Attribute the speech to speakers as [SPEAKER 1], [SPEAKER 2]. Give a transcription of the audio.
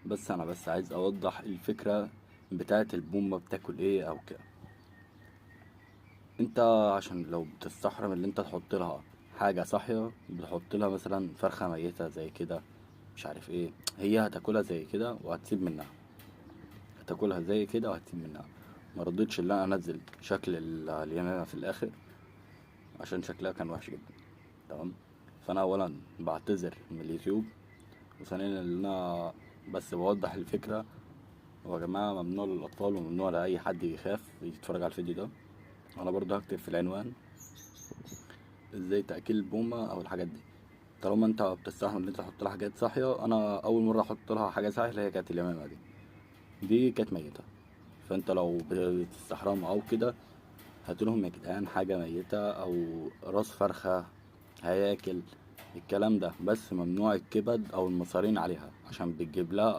[SPEAKER 1] بس انا عايز اوضح الفكرة بتاعة البومة بتاكل ايه او كده. انت عشان لو بتستحرم اللي انت تحط لها حاجة صاحية، بتحط لها مثلا فرخة ميتة زي كده، مش عارف ايه، هي هتاكلها زي كده وهتسيب منها، هتاكلها زي كده وهتسيب منها. مرضتش اللي انا انزل شكل اليمامة في الاخر عشان شكلها كان وحش جدا. تمام. فانا اولا بعتذر من اليوتيوب، وثانيا ان انا بس بوضح الفكرة. هو يا جماعة ممنوع للأطفال وممنوع لأي حد يخاف يتفرج على الفيديو ده. أنا برضه هكتب في العنوان ازاي تأكيل البومة أو الحاجات دي. طالما انت بتستحمل ان انت تحط لها حاجات صاحية، أنا أول مرة أحط لها حاجة صاحية اللي هي كانت اليمامة دي كانت ميتة. فانت لو بتستحرم أو كده، هاتلهم يا جدعان حاجة ميتة أو راس فرخة هياكل، الكلام ده. بس ممنوع الكبد أو المصارين عليها عشان بتجيب لها